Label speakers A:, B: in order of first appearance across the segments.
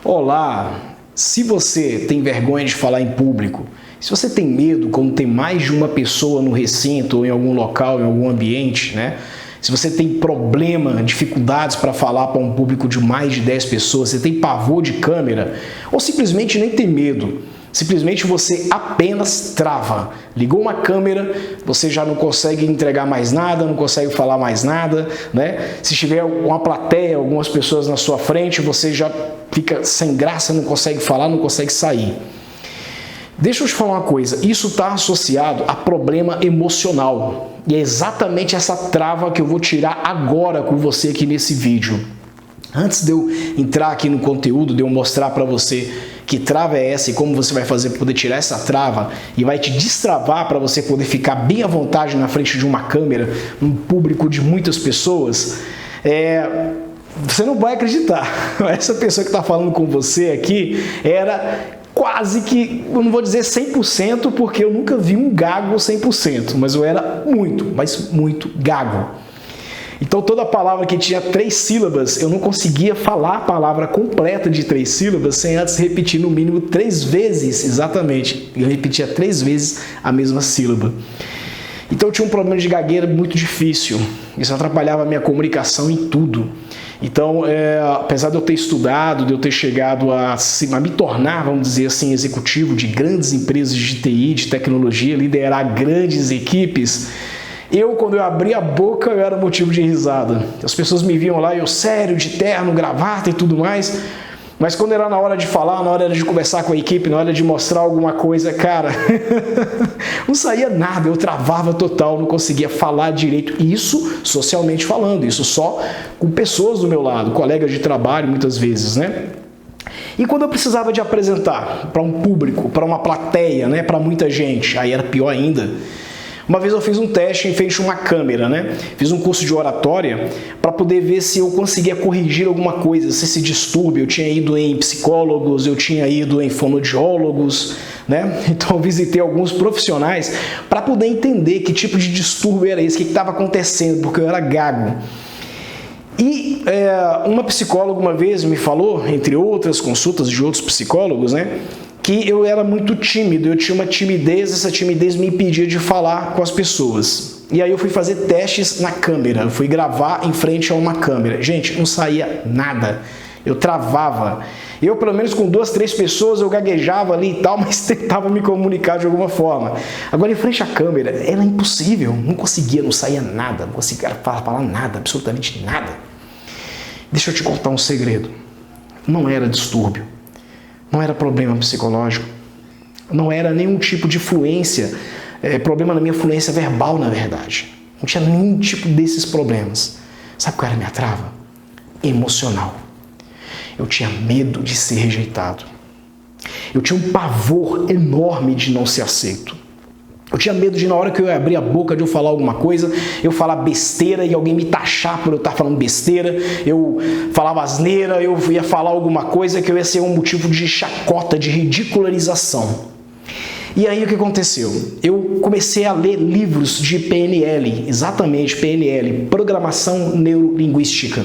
A: Olá! Se você tem vergonha de falar em público, se você tem medo quando tem mais de uma pessoa no recinto ou em algum local, em algum ambiente, né? Se você tem problema, dificuldades para falar para um público de mais de 10 pessoas, você tem pavor de câmera, ou simplesmente nem tem medo, simplesmente você apenas trava. Ligou uma câmera, você já não consegue entregar mais nada, não consegue falar mais nada, né? Se tiver uma plateia, algumas pessoas na sua frente, você já fica sem graça, não consegue falar, não consegue sair. Deixa eu te falar uma coisa, isso está associado a problema emocional. E é exatamente essa trava que eu vou tirar agora com você aqui nesse vídeo. Antes de eu entrar aqui no conteúdo, de eu mostrar para você que trava é essa e como você vai fazer para poder tirar essa trava e vai te destravar para você poder ficar bem à vontade na frente de uma câmera, num público de muitas pessoas, você não vai acreditar. Essa pessoa que está falando com você aqui era quase que, eu não vou dizer 100%, porque eu nunca vi um gago 100%, mas eu era muito gago. Então toda palavra que tinha 3 sílabas, eu não conseguia falar a palavra completa de 3 sílabas sem antes repetir no mínimo 3 vezes, exatamente. Eu repetia 3 vezes a mesma sílaba. Então eu tinha um problema de gagueira muito difícil. Isso atrapalhava a minha comunicação em tudo. Então, apesar de eu ter estudado, de eu ter chegado a me tornar, vamos dizer assim, executivo de grandes empresas de TI, de tecnologia, liderar grandes equipes, quando eu abria a boca, eu era motivo de risada. As pessoas me viam lá, eu sério, de terno, gravata e tudo mais, mas quando era na hora de falar, na hora de conversar com a equipe, na hora de mostrar alguma coisa, cara, não saía nada, eu travava total, não conseguia falar direito. Isso socialmente falando, isso só com pessoas do meu lado, colegas de trabalho muitas vezes, né? E quando eu precisava de apresentar para um público, para uma plateia, né, para muita gente, aí era pior ainda. Uma vez eu fiz um teste em frente a uma câmera, né? Fiz um curso de oratória para poder ver se eu conseguia corrigir alguma coisa, se esse distúrbio. Eu tinha ido em psicólogos, eu tinha ido em fonoaudiólogos, né? Então eu visitei alguns profissionais para poder entender que tipo de distúrbio era esse, o que estava acontecendo, porque eu era gago. E uma psicóloga uma vez me falou, entre outras consultas de outros psicólogos, né, que eu era muito tímido, eu tinha uma timidez, essa timidez me impedia de falar com as pessoas. E aí eu fui fazer testes na câmera, eu fui gravar em frente a uma câmera. Gente, não saía nada, eu travava. Eu, pelo menos com 2, 3 pessoas, eu gaguejava ali e tal, mas tentava me comunicar de alguma forma. Agora, em frente à câmera, era impossível, não conseguia, não saía nada, não conseguia falar nada, absolutamente nada. Deixa eu te contar um segredo. Não era distúrbio, não era problema psicológico, não era nenhum tipo de fluência, problema na minha fluência verbal, na verdade. Não tinha nenhum tipo desses problemas. Sabe qual era a minha trava? Emocional. Eu tinha medo de ser rejeitado. Eu tinha um pavor enorme de não ser aceito. Eu tinha medo de, na hora que eu abrir a boca de eu falar alguma coisa, eu falar besteira e alguém me taxar por eu estar falando besteira, eu falava asneira, eu ia falar alguma coisa que eu ia ser um motivo de chacota, de ridicularização. E aí o que aconteceu? Eu comecei a ler livros de PNL, exatamente PNL, Programação Neurolinguística.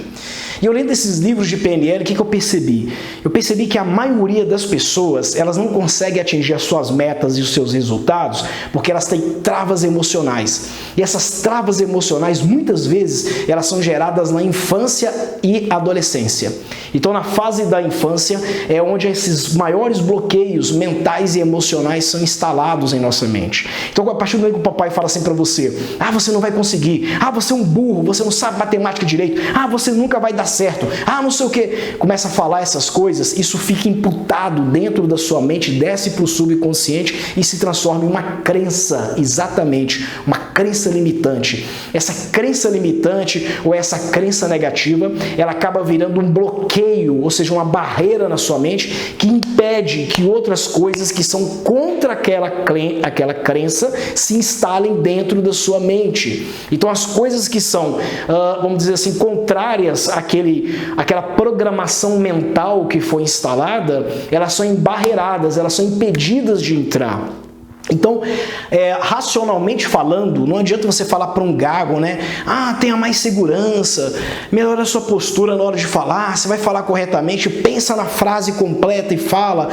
A: E eu lendo esses livros de PNL, o que eu percebi? Eu percebi que a maioria das pessoas, elas não conseguem atingir as suas metas e os seus resultados porque elas têm travas emocionais. E essas travas emocionais, muitas vezes, elas são geradas na infância e adolescência. Então, na fase da infância, é onde esses maiores bloqueios mentais e emocionais são instalados em nossa mente. Então, a partir do momento que o papai fala assim para você, você não vai conseguir, você é um burro, você não sabe matemática direito, você nunca vai dar certo, não sei o que, começa a falar essas coisas, isso fica imputado dentro da sua mente, desce para o subconsciente e se transforma em uma crença, exatamente, uma crença limitante. Essa crença limitante ou essa crença negativa, ela acaba virando um bloqueio, ou seja, uma barreira na sua mente que impede que outras coisas que são contra aquela crença se instalem dentro da sua mente. Então as coisas que são, vamos dizer assim, contrárias àquela programação mental que foi instalada, elas são embarreiradas, elas são impedidas de entrar. Então, racionalmente falando, não adianta você falar para um gago, né? Tenha mais segurança, melhora a sua postura na hora de falar, você vai falar corretamente, pensa na frase completa e fala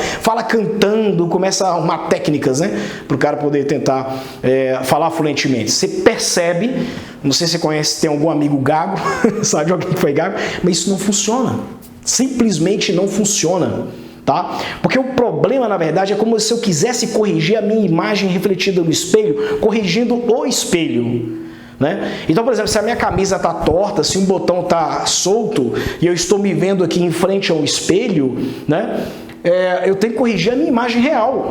A: cantando, começa a arrumar técnicas, né? Para o cara poder tentar falar fluentemente. Você percebe, não sei se você conhece, tem algum amigo gago, sabe de alguém que foi gago, mas isso não funciona. Simplesmente não funciona. Tá? Porque o problema, na verdade, é como se eu quisesse corrigir a minha imagem refletida no espelho, corrigindo o espelho, né? Então, por exemplo, se a minha camisa está torta, se um botão está solto e eu estou me vendo aqui em frente ao espelho, né? Eu tenho que corrigir a minha imagem real.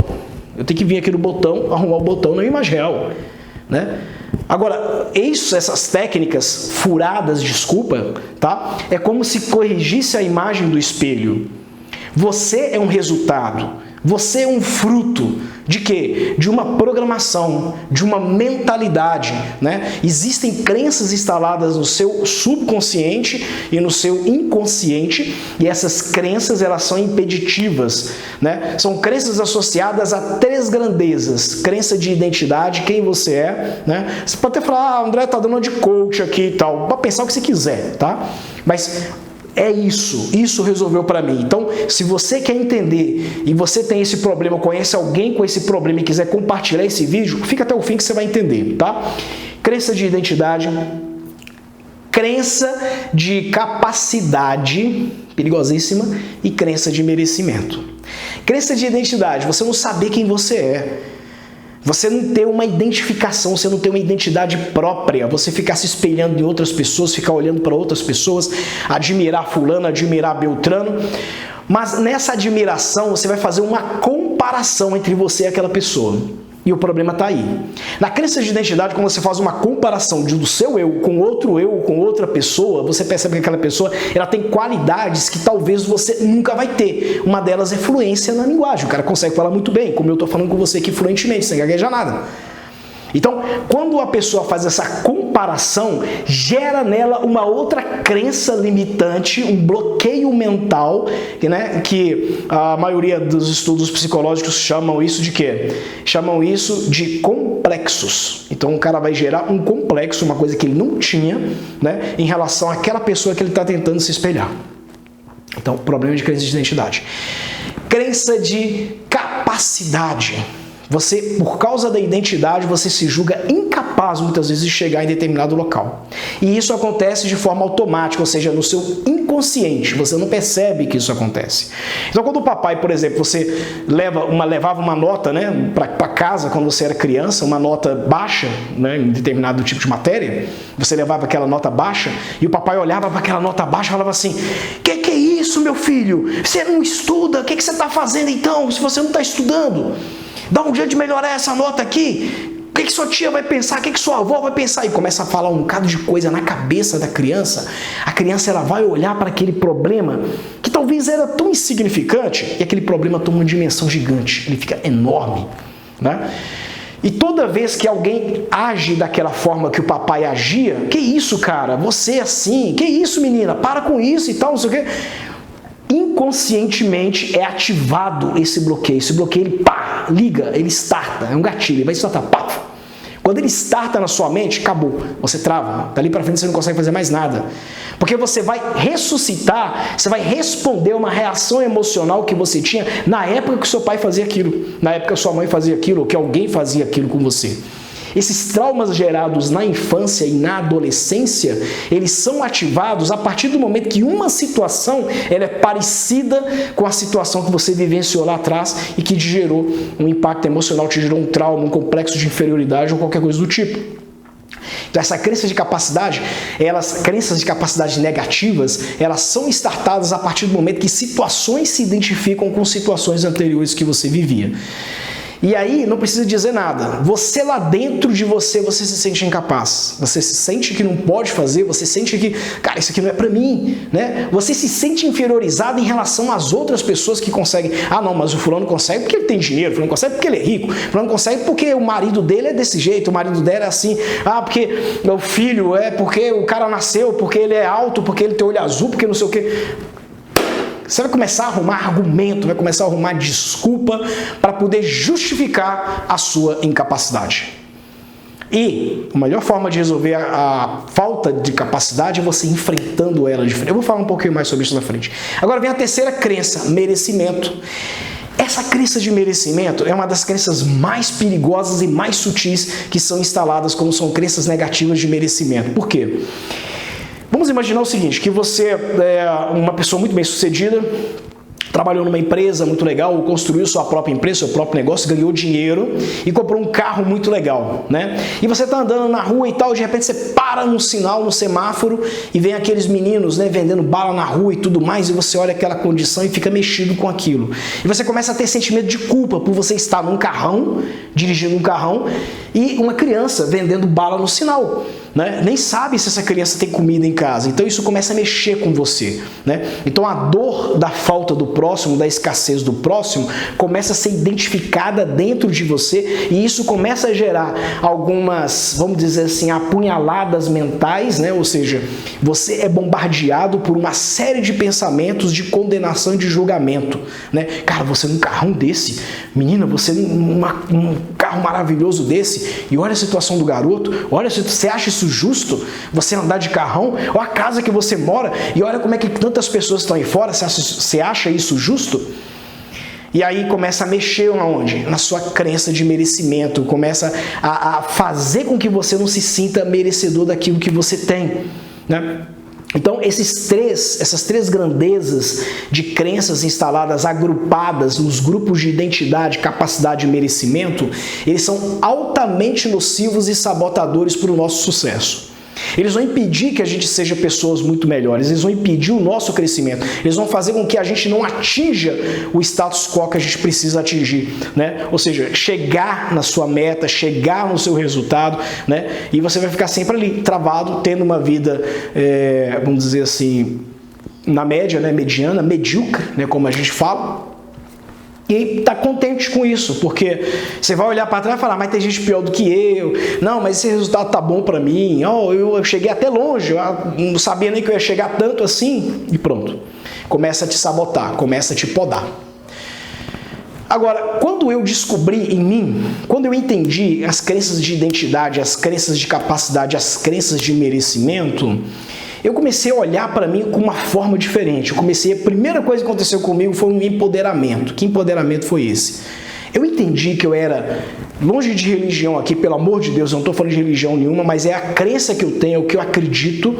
A: Eu tenho que vir aqui no botão, arrumar o botão na imagem real, né? Agora, essas técnicas furadas, desculpa, tá? É como se corrigisse a imagem do espelho. Você é um resultado, você é um fruto de quê? De uma programação, de uma mentalidade, né? Existem crenças instaladas no seu subconsciente e no seu inconsciente, e essas crenças, elas são impeditivas, né? São crenças associadas a 3 grandezas: crença de identidade, quem você é, né? Você pode até falar, André tá dando uma de coach aqui e tal, pode pensar o que você quiser, tá? Mas isso resolveu para mim. Então, se você quer entender e você tem esse problema, conhece alguém com esse problema e quiser compartilhar esse vídeo, fica até o fim que você vai entender, tá? Crença de identidade, crença de capacidade, perigosíssima, e crença de merecimento. Crença de identidade, você não saber quem você é. Você não ter uma identificação, você não ter uma identidade própria, você ficar se espelhando em outras pessoas, ficar olhando para outras pessoas, admirar fulano, admirar Beltrano, mas nessa admiração você vai fazer uma comparação entre você e aquela pessoa. E o problema está aí. Na crença de identidade, quando você faz uma comparação do seu eu com outra pessoa, você percebe que aquela pessoa ela tem qualidades que talvez você nunca vai ter. Uma delas é fluência na linguagem. O cara consegue falar muito bem, como eu estou falando com você aqui fluentemente, sem gaguejar nada. Então, quando a pessoa faz essa comparação, gera nela uma outra crença limitante, um bloqueio mental, né, que a maioria dos estudos psicológicos chamam isso de quê? Chamam isso de complexos. Então, o cara vai gerar um complexo, uma coisa que ele não tinha, né, em relação àquela pessoa que ele está tentando se espelhar. Então, problema de crença de identidade. Crença de capacidade. Você, por causa da identidade, você se julga incapaz muitas vezes de chegar em determinado local. E isso acontece de forma automática, ou seja, no seu inconsciente. Você não percebe que isso acontece. Então, quando o papai, por exemplo, você levava uma nota, né, para casa quando você era criança, uma nota baixa, né, em determinado tipo de matéria, você levava aquela nota baixa e o papai olhava para aquela nota baixa e falava assim: que é isso, meu filho? Você não estuda? O que você está fazendo então, se você não está estudando? Dá um jeito de melhorar essa nota aqui. O que sua tia vai pensar? O que sua avó vai pensar? E começa a falar um bocado de coisa na cabeça da criança. A criança ela vai olhar para aquele problema que talvez era tão insignificante e aquele problema toma uma dimensão gigante. Ele fica enorme, né? E toda vez que alguém age daquela forma que o papai agia, que isso, cara? Você é assim? Que isso, menina? Para com isso e tal, não sei o quê. Inconscientemente é ativado esse bloqueio. Esse bloqueio, ele pá, liga, ele starta, é um gatilho, ele vai startar, pá. Quando ele starta na sua mente, acabou, você trava. Dali para frente você não consegue fazer mais nada. Porque você vai ressuscitar, você vai responder uma reação emocional que você tinha na época que seu pai fazia aquilo, na época que sua mãe fazia aquilo, ou que alguém fazia aquilo com você. Esses traumas gerados na infância e na adolescência, eles são ativados a partir do momento que uma situação ela é parecida com a situação que você vivenciou lá atrás e que te gerou um impacto emocional, te gerou um trauma, um complexo de inferioridade ou qualquer coisa do tipo. Então essa crença de capacidade, crenças de capacidade negativas, elas são startadas a partir do momento que situações se identificam com situações anteriores que você vivia. E aí não precisa dizer nada. Você lá dentro de você se sente incapaz. Você se sente que não pode fazer, você sente que, cara, isso aqui não é pra mim, né? Você se sente inferiorizado em relação às outras pessoas que conseguem. Ah, não, mas o fulano consegue porque ele tem dinheiro, o fulano consegue porque ele é rico, o fulano consegue porque o marido dele é desse jeito, o marido dela é assim. Ah, porque o filho é porque o cara nasceu, porque ele é alto, porque ele tem olho azul, porque não sei o quê. Você vai começar a arrumar argumento, vai começar a arrumar desculpa para poder justificar a sua incapacidade. E a melhor forma de resolver a falta de capacidade é você enfrentando ela de frente. Eu vou falar um pouquinho mais sobre isso na frente. Agora vem a terceira crença, merecimento. Essa crença de merecimento é uma das crenças mais perigosas e mais sutis que são instaladas quando são crenças negativas de merecimento. Por quê? Vamos imaginar o seguinte, que você é uma pessoa muito bem sucedida, trabalhou numa empresa muito legal, ou construiu sua própria empresa, seu próprio negócio, ganhou dinheiro e comprou um carro muito legal, né? E você está andando na rua e tal, de repente você para no sinal, no semáforo, e vem aqueles meninos, né, vendendo bala na rua e tudo mais, e você olha aquela condição e fica mexido com aquilo. E você começa a ter sentimento de culpa por você estar num carrão, dirigindo um carrão, e uma criança vendendo bala no sinal, né? Nem sabe se essa criança tem comida em casa, então isso começa a mexer com você, né? Então a dor da falta do próximo, da escassez do próximo, começa a ser identificada dentro de você, e isso começa a gerar algumas, vamos dizer assim, apunhaladas mentais, né? Ou seja, você é bombardeado por uma série de pensamentos de condenação e de julgamento, né? Cara, você num carrão desse, menina, você num carro maravilhoso desse, e olha a situação do garoto, olha, você acha isso justo? Você andar de carrão? Olha a casa que você mora, e olha como é que tantas pessoas estão aí fora, você acha isso justo? E aí começa a mexer aonde? Na sua crença de merecimento, começa a fazer com que você não se sinta merecedor daquilo que você tem, né? Então, essas três grandezas de crenças instaladas, agrupadas nos grupos de identidade, capacidade e merecimento, eles são altamente nocivos e sabotadores para o nosso sucesso. Eles vão impedir que a gente seja pessoas muito melhores, eles vão impedir o nosso crescimento, eles vão fazer com que a gente não atinja o status quo que a gente precisa atingir, né? Ou seja, chegar na sua meta, chegar no seu resultado, né? E você vai ficar sempre ali, travado, tendo uma vida, vamos dizer assim, na média, né? Mediana, medíocre, né? Como a gente fala. E tá contente com isso, porque você vai olhar para trás e falar, mas tem gente pior do que eu, não, mas esse resultado tá bom para mim, eu cheguei até longe, eu não sabia nem que eu ia chegar tanto assim, e pronto. Começa a te sabotar, começa a te podar. Agora, quando eu descobri em mim, quando eu entendi as crenças de identidade, as crenças de capacidade, as crenças de merecimento, eu comecei a olhar para mim com uma forma diferente. A primeira coisa que aconteceu comigo foi um empoderamento. Que empoderamento foi esse? Eu entendi que eu era, longe de religião aqui, pelo amor de Deus, eu não estou falando de religião nenhuma, mas é a crença que eu tenho, é o que eu acredito.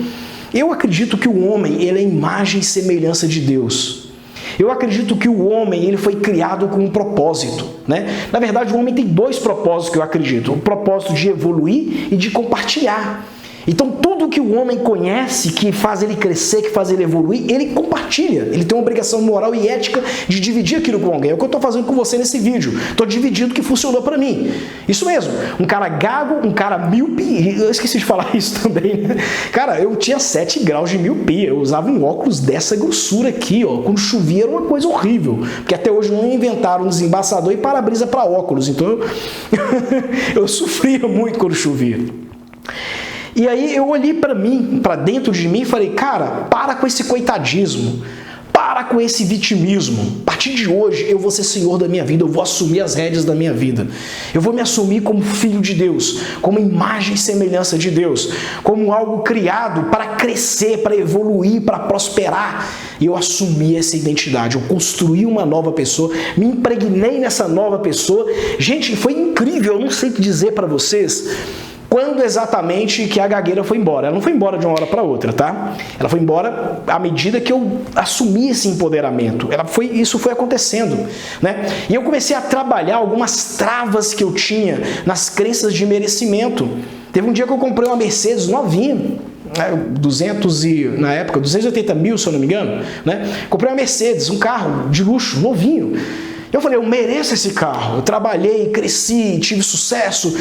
A: Eu acredito que o homem, ele é imagem e semelhança de Deus. Eu acredito que o homem, ele foi criado com um propósito, né? Na verdade, o homem tem dois propósitos que eu acredito. O propósito de evoluir e de compartilhar. Então, tudo que o homem conhece, que faz ele crescer, que faz ele evoluir, ele compartilha. Ele tem uma obrigação moral e ética de dividir aquilo com alguém. É o que eu estou fazendo com você nesse vídeo. Estou dividindo o que funcionou para mim. Isso mesmo. Um cara gago, um cara míope. Eu esqueci de falar isso também, né? Cara, eu tinha 7 graus de miopia. Eu usava um óculos dessa grossura aqui, ó. Quando chovia era uma coisa horrível. Porque até hoje não inventaram um desembaçador e para-brisa para óculos. Então, eu sofria muito quando chovia. E aí eu olhei para mim, para dentro de mim e falei, cara, para com esse coitadismo, para com esse vitimismo. A partir de hoje eu vou ser senhor da minha vida, eu vou assumir as rédeas da minha vida. Eu vou me assumir como filho de Deus, como imagem e semelhança de Deus, como algo criado para crescer, para evoluir, para prosperar. E eu assumi essa identidade, eu construí uma nova pessoa, me impregnei nessa nova pessoa. Gente, foi incrível, eu não sei o que dizer para vocês. Quando exatamente que a gagueira foi embora? Ela não foi embora de uma hora para outra, tá? Ela foi embora à medida que eu assumi esse empoderamento. Isso foi acontecendo, né? E eu comecei a trabalhar algumas travas que eu tinha nas crenças de merecimento. Teve um dia que eu comprei uma Mercedes novinha, né? 280 mil, se eu não me engano, né? Comprei uma Mercedes, um carro de luxo, novinho. Eu falei, eu mereço esse carro, eu trabalhei, cresci, tive sucesso,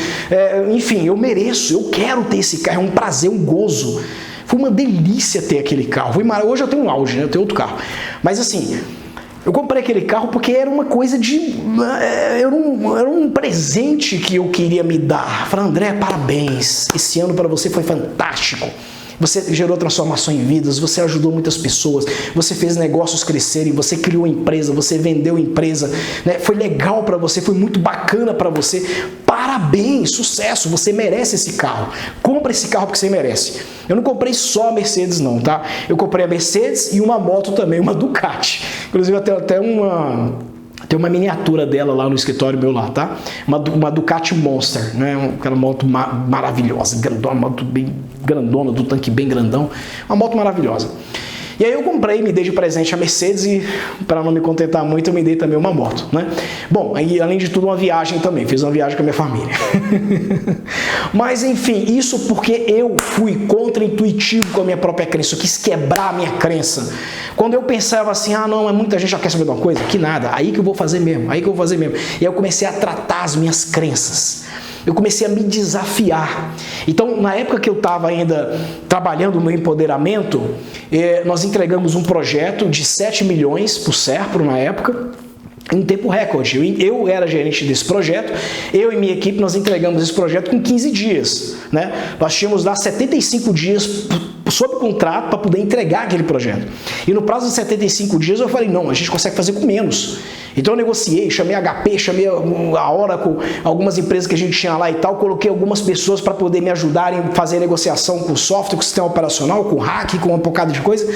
A: enfim, eu mereço, eu quero ter esse carro, é um prazer, um gozo. Foi uma delícia ter aquele carro. Hoje eu tenho um Audi, né? Eu tenho outro carro. Mas assim, eu comprei aquele carro porque era uma coisa de... Era um presente que eu queria me dar. Eu falei, André, parabéns, esse ano para você foi fantástico. Você gerou transformação em vidas, você ajudou muitas pessoas, você fez negócios crescerem, você criou empresa, você vendeu empresa, né? Foi legal para você, foi muito bacana para você. Parabéns, sucesso, você merece esse carro. Compra esse carro porque você merece. Eu não comprei só a Mercedes não, tá? Eu comprei a Mercedes e uma moto também, uma Ducati. Inclusive eu tenho até tem uma miniatura dela lá no escritório meu lá, tá? Uma Ducati Monster, né? Aquela moto maravilhosa, grandona, uma moto bem grandona, do tanque bem grandão. Uma moto maravilhosa. E aí eu comprei, me dei de presente a Mercedes e, para não me contentar muito, eu me dei também uma moto, né? Bom, aí além de tudo uma viagem também, fiz uma viagem com a minha família. Mas enfim, isso porque eu fui contra-intuitivo com a minha própria crença, eu quis quebrar a minha crença. Quando eu pensava assim, não, muita gente já quer saber de uma coisa, que nada, aí que eu vou fazer mesmo, aí que eu vou fazer mesmo. E aí eu comecei a tratar as minhas crenças. Eu comecei a me desafiar. Então, na época que eu estava ainda trabalhando no empoderamento, nós entregamos um projeto de 7 milhões para o Serpro na época, em tempo recorde. Eu era gerente desse projeto, eu e minha equipe, nós entregamos esse projeto com 15 dias. Né? Nós tínhamos lá 75 dias sob contrato para poder entregar aquele projeto. E no prazo de 75 dias eu falei, não, a gente consegue fazer com menos. Então eu negociei, chamei a HP, chamei a Oracle, algumas empresas que a gente tinha lá e tal, coloquei algumas pessoas para poder me ajudarem a fazer negociação com software, com sistema operacional, com hack, com uma bocada de coisa.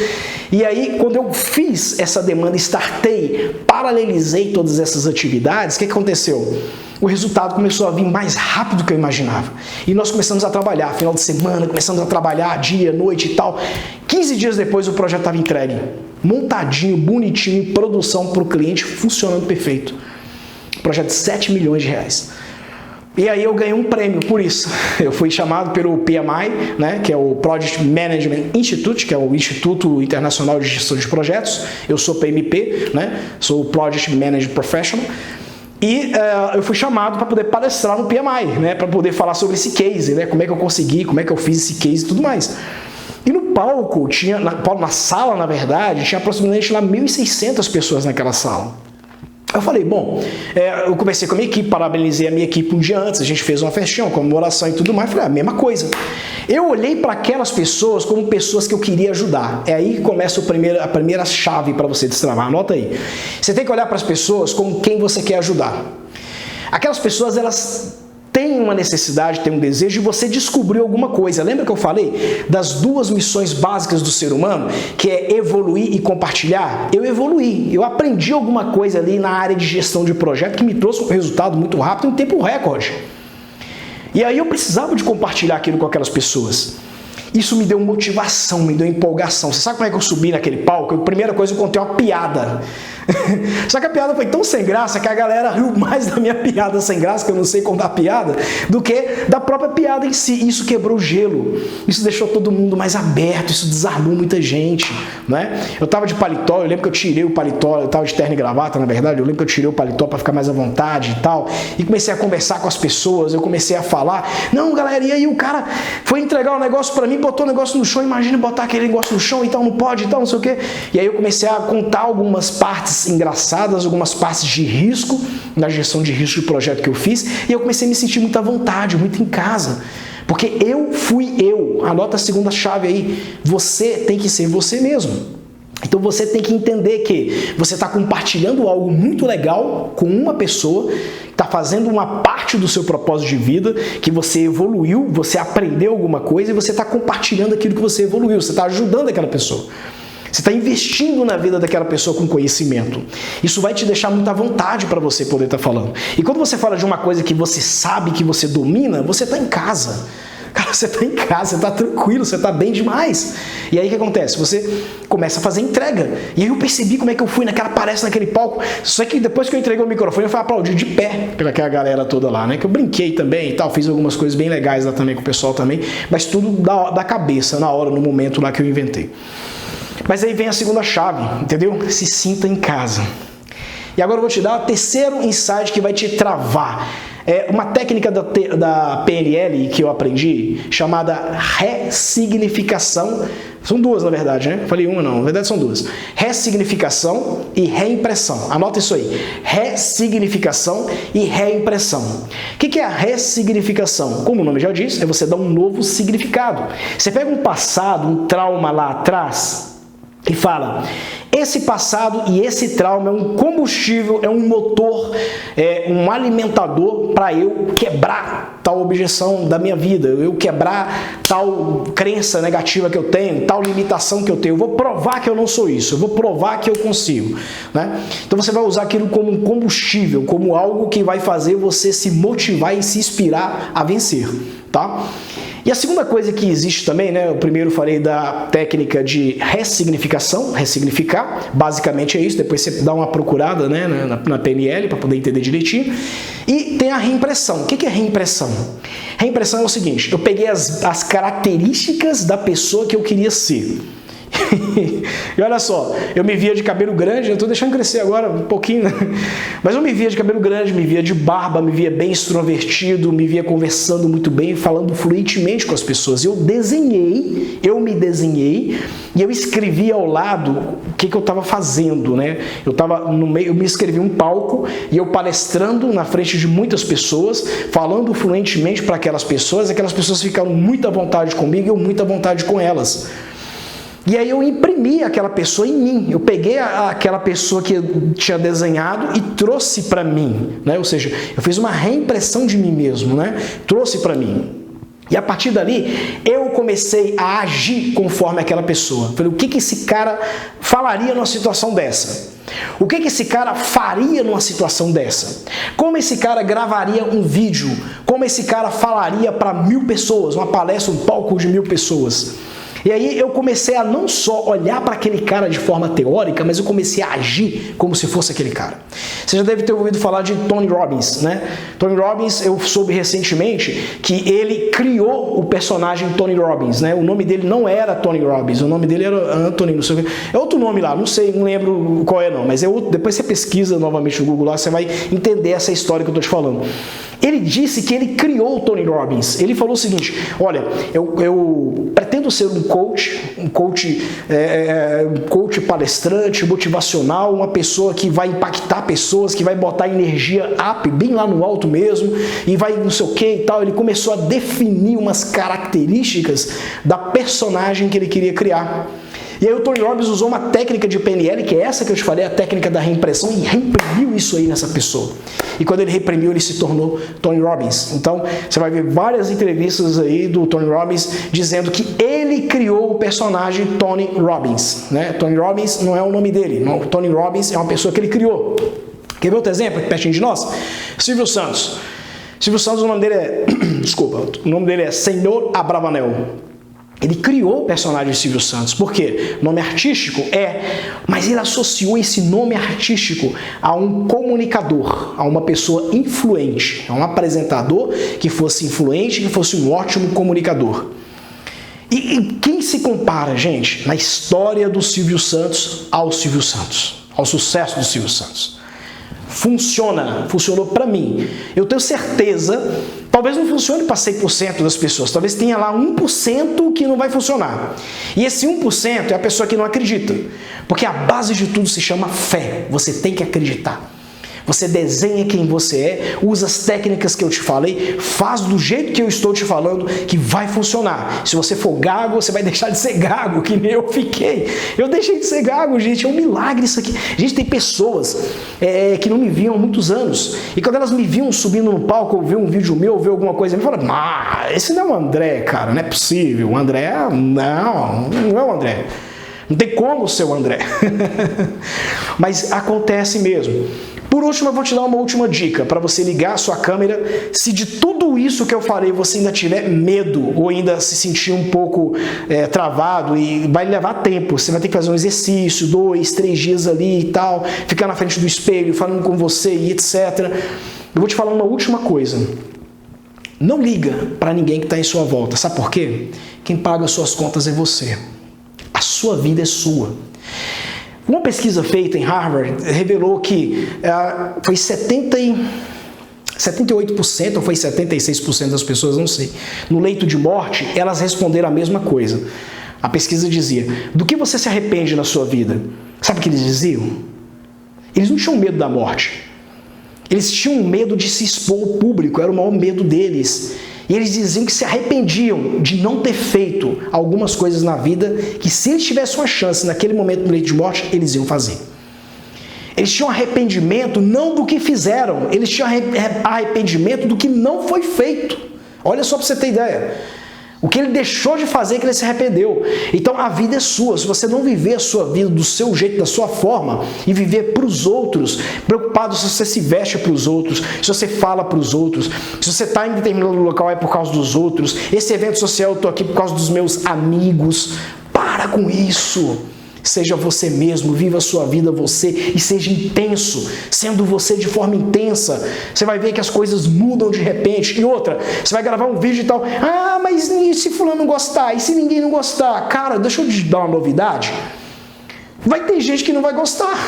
A: E aí, quando eu fiz essa demanda, startei, paralelizei todas essas atividades, o que aconteceu? O resultado começou a vir mais rápido do que eu imaginava. E nós começamos a trabalhar, final de semana, começamos a trabalhar dia, noite e tal. 15 dias depois o projeto estava entregue. Montadinho, bonitinho, em produção para o cliente, funcionando perfeito. Projeto de 7 milhões de reais. E aí eu ganhei um prêmio por isso. Eu fui chamado pelo PMI, né, que é o Project Management Institute, que é o Instituto Internacional de Gestão de Projetos. Eu sou PMP, né, sou o Project Manager Professional. E eu fui chamado para poder palestrar no PMI, né, para poder falar sobre esse case, né, como é que eu consegui, como é que eu fiz esse case e tudo mais. E no palco, na sala, na verdade, tinha aproximadamente lá 1.600 pessoas naquela sala. Eu falei, bom, eu conversei com a minha equipe, parabenizei a minha equipe um dia antes, a gente fez uma festinha, uma comemoração e tudo mais, falei, a mesma coisa. Eu olhei para aquelas pessoas como pessoas que eu queria ajudar. É aí que começa a primeira chave para você destravar, anota aí. Você tem que olhar para as pessoas como quem você quer ajudar. Aquelas pessoas, elas têm uma necessidade, têm um desejo de você descobrir alguma coisa. Lembra que eu falei das 2 missões básicas do ser humano, que é evoluir e compartilhar? Eu evoluí, eu aprendi alguma coisa ali na área de gestão de projeto que me trouxe um resultado muito rápido em tempo recorde. E aí eu precisava de compartilhar aquilo com aquelas pessoas. Isso me deu motivação, me deu empolgação. Você sabe como é que eu subi naquele palco? A primeira coisa, eu contei uma piada. Só que a piada foi tão sem graça que a galera riu mais da minha piada sem graça, que eu não sei contar piada, do que da própria piada em si. Isso quebrou o gelo. Isso deixou todo mundo mais aberto, isso desarmou muita gente, né? Eu tava de paletó, eu lembro que eu tirei o paletó, eu tava de terno e gravata, na verdade, eu lembro que eu tirei o paletó para ficar mais à vontade e tal, e comecei a conversar com as pessoas, eu comecei a falar, não, galera, e aí o cara foi entregar um negócio para mim, botou o negócio no chão, imagina botar aquele negócio no chão e tal, não pode e tal, não sei o quê. E aí eu comecei a contar algumas partes engraçadas, algumas partes de risco, na gestão de risco de projeto que eu fiz, e eu comecei a me sentir muito à vontade, muito em casa. Porque eu fui eu. Anota a segunda chave aí. Você tem que ser você mesmo. Então você tem que entender que você está compartilhando algo muito legal com uma pessoa, está fazendo uma parte do seu propósito de vida, que você evoluiu, você aprendeu alguma coisa e você está compartilhando aquilo que você evoluiu, você está ajudando aquela pessoa. Você está investindo na vida daquela pessoa com conhecimento. Isso vai te deixar muita vontade para você poder estar falando. E quando você fala de uma coisa que você sabe, que você domina, você está em casa. Cara, você está em casa, você está tranquilo, você está bem demais. E aí o que acontece? Você começa a fazer entrega. E aí eu percebi como é que eu fui naquela palestra, naquele palco. Só que depois que eu entreguei o microfone, eu fui aplaudir de pé pelaquela galera toda lá, né? Que eu brinquei também e tal, fiz algumas coisas bem legais lá também com o pessoal também. Mas tudo da cabeça, na hora, no momento lá que eu inventei. Mas aí vem a segunda chave, entendeu? Se sinta em casa. E agora eu vou te dar o terceiro insight que vai te travar. É uma técnica da PNL que eu aprendi, chamada ressignificação São duas, na verdade, né? Falei uma não, na verdade são duas. Ressignificação e reimpressão. Anota isso aí. Ressignificação e reimpressão. O que é a ressignificação? Como o nome já diz, é você dar um novo significado. Você pega um passado, um trauma lá atrás e fala: esse passado e esse trauma é um combustível, é um motor, é um alimentador para eu quebrar tal objeção da minha vida, eu quebrar tal crença negativa que eu tenho, tal limitação que eu tenho. Eu vou provar que eu não sou isso, eu vou provar que eu consigo, né? Então você vai usar aquilo como um combustível, como algo que vai fazer você se motivar e se inspirar a vencer, tá? E a segunda coisa que existe também, né? Eu primeiro falei da técnica de ressignificação, ressignificar, basicamente é isso, depois você dá uma procurada, né, na PNL para poder entender direitinho. E tem a reimpressão. O que é reimpressão? Reimpressão é o seguinte: eu peguei as características da pessoa que eu queria ser. E olha só, eu me via de cabelo grande, eu estou deixando crescer agora um pouquinho, né? Mas eu me via de cabelo grande, me via de barba, me via bem extrovertido, me via conversando muito bem, falando fluentemente com as pessoas. Eu me desenhei e eu escrevi ao lado o que eu estava fazendo, né? Eu estava no meio, eu me escrevi um palco e eu palestrando na frente de muitas pessoas, falando fluentemente para aquelas pessoas ficaram muito à vontade comigo e eu muito à vontade com elas. E aí eu imprimi aquela pessoa em mim, eu peguei aquela pessoa que eu tinha desenhado e trouxe para mim, né? Ou seja, eu fiz uma reimpressão de mim mesmo, né? Trouxe para mim. E a partir dali, eu comecei a agir conforme aquela pessoa. Falei, o que esse cara falaria numa situação dessa? O que esse cara faria numa situação dessa? Como esse cara gravaria um vídeo? Como esse cara falaria para 1000 pessoas, uma palestra, um palco de 1000 pessoas? E aí eu comecei a não só olhar para aquele cara de forma teórica, mas eu comecei a agir como se fosse aquele cara. Você já deve ter ouvido falar de Tony Robbins, né? Tony Robbins, eu soube recentemente que ele criou o personagem Tony Robbins, né? O nome dele não era Tony Robbins, o nome dele era Anthony, não sei o que. É outro nome lá, não sei, não lembro qual é não, mas é outro. Depois você pesquisa novamente no Google lá, você vai entender essa história que eu estou te falando. Ele disse que ele criou o Tony Robbins. Ele falou o seguinte: olha, eu pretendo ser um coach palestrante, motivacional, uma pessoa que vai impactar pessoas, que vai botar energia up, bem lá no alto mesmo, e vai não sei o que e tal. Ele começou a definir umas características da personagem que ele queria criar. E aí o Tony Robbins usou uma técnica de PNL, que é essa que eu te falei, a técnica da reimpressão, e reimprimiu isso aí nessa pessoa. E quando ele reimprimiu, ele se tornou Tony Robbins. Então, você vai ver várias entrevistas aí do Tony Robbins dizendo que ele criou o personagem Tony Robbins, né? Tony Robbins não é o nome dele, não. Tony Robbins é uma pessoa que ele criou. Quer ver outro exemplo aqui pertinho de nós? Silvio Santos. Silvio Santos, o nome dele é... Desculpa, o nome dele é Senhor Abravanel. Ele criou o personagem Silvio Santos. Por quê? Nome artístico? Mas ele associou esse nome artístico a um comunicador, a uma pessoa influente, a um apresentador que fosse influente, que fosse um ótimo comunicador. E quem se compara, gente, na história do Silvio Santos ao Silvio Santos, ao sucesso do Silvio Santos? Funcionou para mim. Eu tenho certeza, talvez não funcione para 100% das pessoas, talvez tenha lá 1% que não vai funcionar. E esse 1% é a pessoa que não acredita, porque a base de tudo se chama fé. Você tem que acreditar. Você desenha quem você é, usa as técnicas que eu te falei, faz do jeito que eu estou te falando, que vai funcionar. Se você for gago, você vai deixar de ser gago, que nem eu fiquei. Eu deixei de ser gago, gente, é um milagre isso aqui. Gente, tem pessoas que não me viam há muitos anos, e quando elas me viam subindo no palco, ou ver um vídeo meu, ou ver alguma coisa, me falaram: esse não é o André, cara, não é possível. O André, não é o André. Não tem como ser o André. Mas acontece mesmo. Por último, eu vou te dar uma última dica para você ligar a sua câmera. Se de tudo isso que eu falei você ainda tiver medo ou ainda se sentir um pouco travado, e vai levar tempo, você vai ter que fazer um exercício, 2, 3 dias ali e tal, ficar na frente do espelho, falando com você e etc. Eu vou te falar uma última coisa. Não liga para ninguém que está em sua volta. Sabe por quê? Quem paga as suas contas é você. A sua vida é sua. Uma pesquisa feita em Harvard revelou que foi 78% ou foi 76% das pessoas, não sei, no leito de morte, elas responderam a mesma coisa. A pesquisa dizia, do que você se arrepende na sua vida? Sabe o que eles diziam? Eles não tinham medo da morte. Eles tinham medo de se expor ao público, era o maior medo deles. E eles diziam que se arrependiam de não ter feito algumas coisas na vida que, se eles tivessem uma chance naquele momento no leito de morte, eles iam fazer. Eles tinham arrependimento não do que fizeram, eles tinham arrependimento do que não foi feito. Olha só para você ter ideia. O que ele deixou de fazer que ele se arrependeu. Então a vida é sua. Se você não viver a sua vida do seu jeito, da sua forma, e viver para os outros, preocupado se você se veste para os outros, se você fala para os outros, se você está em determinado local é por causa dos outros, esse evento social eu estou aqui por causa dos meus amigos. Para com isso. Seja você mesmo, viva a sua vida você e seja intenso, sendo você de forma intensa. Você vai ver que as coisas mudam de repente. E outra, você vai gravar um vídeo e tal, mas e se fulano não gostar? E se ninguém não gostar? Cara, deixa eu te dar uma novidade. Vai ter gente que não vai gostar,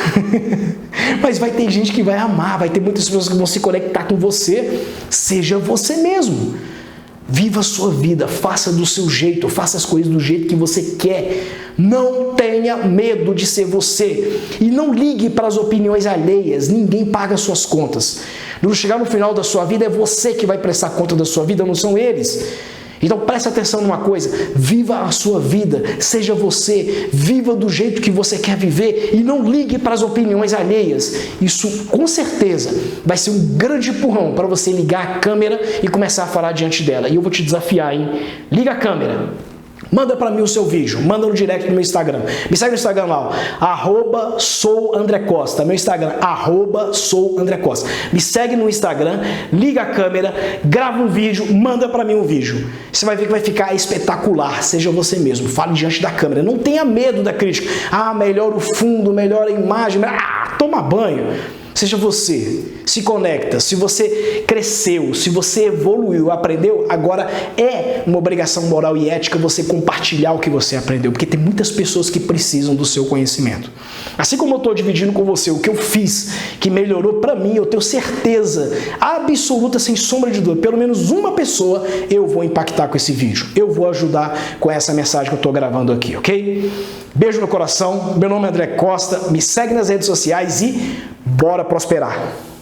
A: mas vai ter gente que vai amar, vai ter muitas pessoas que vão se conectar com você. Seja você mesmo. Viva a sua vida, faça do seu jeito, faça as coisas do jeito que você quer. Não tenha medo de ser você. E não ligue para as opiniões alheias, ninguém paga suas contas. Quando chegar no final da sua vida, é você que vai prestar conta da sua vida, não são eles. Então preste atenção numa coisa, viva a sua vida, seja você, viva do jeito que você quer viver e não ligue para as opiniões alheias. Isso com certeza vai ser um grande empurrão para você ligar a câmera e começar a falar diante dela. E eu vou te desafiar, hein? Liga a câmera. Manda para mim o seu vídeo, manda no direct do meu Instagram. Me segue no Instagram lá, @souandrecosta. Meu Instagram, @souandrecosta. Me segue no Instagram, liga a câmera, grava um vídeo, manda para mim um vídeo. Você vai ver que vai ficar espetacular. Seja você mesmo, fale diante da câmera. Não tenha medo da crítica. Melhor o fundo, melhor a imagem. Toma banho. Seja você, se conecta, se você cresceu, se você evoluiu, aprendeu, agora é uma obrigação moral e ética você compartilhar o que você aprendeu, porque tem muitas pessoas que precisam do seu conhecimento. Assim como eu estou dividindo com você o que eu fiz, que melhorou para mim, eu tenho certeza absoluta, sem sombra de dúvida, pelo menos uma pessoa eu vou impactar com esse vídeo, eu vou ajudar com essa mensagem que eu estou gravando aqui, ok? Beijo no coração, meu nome é André Costa, me segue nas redes sociais e bora prosperar!